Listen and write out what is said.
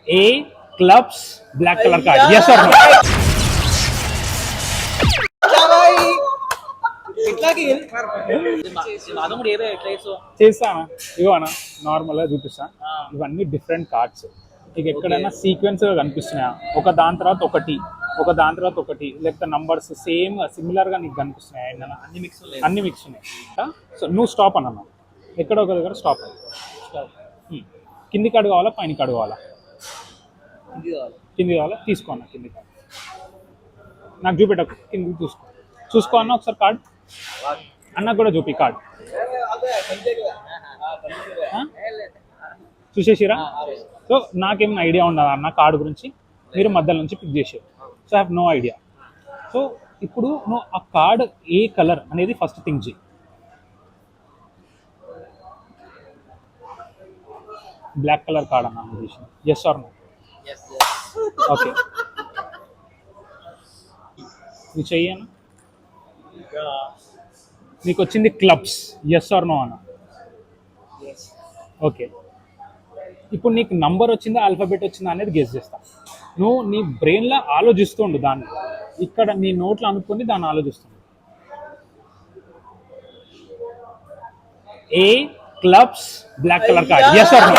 A clubs black colour card yes or no చేస్తానా ఇగోనా normal గా చూపిస్తా ఇవన్నీ డిఫరెంట్ కార్డ్స్ నీకు ఎక్కడైనా సీక్వెన్స్ గా కనిపిస్తున్నాయా ఒక దాని తర్వాత ఒకటి ఒక దాని తర్వాత ఒకటి లేకపోతే నంబర్స్ సేమ్ సిమిలర్ గా నీకు కనిపిస్తున్నాయి అన్ని మిక్స్ ఉన్నాయి సో నువ్వు స్టాప్ అన్నా ఎక్కడ ఒక దగ్గర స్టాప్ కింది కార్డు కావాలా పైన కార్డు కావాలా కింది కావాలా తీసుకో అన్న కింది కార్డు నాకు చూపెట్టకు కిందికి చూసుకో అన్న ఒకసారి కార్డు అన్న కూడా చూపి కార్డు చూసేసిరా సో నాకేమైనా ఐడియా ఉండదు అన్న కార్డు గురించి మీరు మధ్యలో నుంచి పిక్ చేసారు so I have no idea so ఇప్పుడు నువ్వు ఆ కార్డ్ ఏ కలర్ అనేది ఫస్ట్ థింక్ చేయి బ్లాక్ కలర్ కార్డ్ అన్న ఎస్ ఆర్ నో ఓకే నువ్వు చెయ్యను నీకు వచ్చింది క్లబ్స్ ఎస్ ఆర్ నో అన్న ఓకే ఇప్పుడు నీకు నంబర్ వచ్చిందా ఆల్ఫాబెట్ వచ్చిందా అనేది గెస్ చేస్తా నువ్వు నీ బ్రెయిన్లో ఆలోచిస్తుండు దాన్ని ఇక్కడ నీ నోట్లో అనుకుని దాన్ని ఆలోచిస్తుంది ఏ clubs black colour card yes or no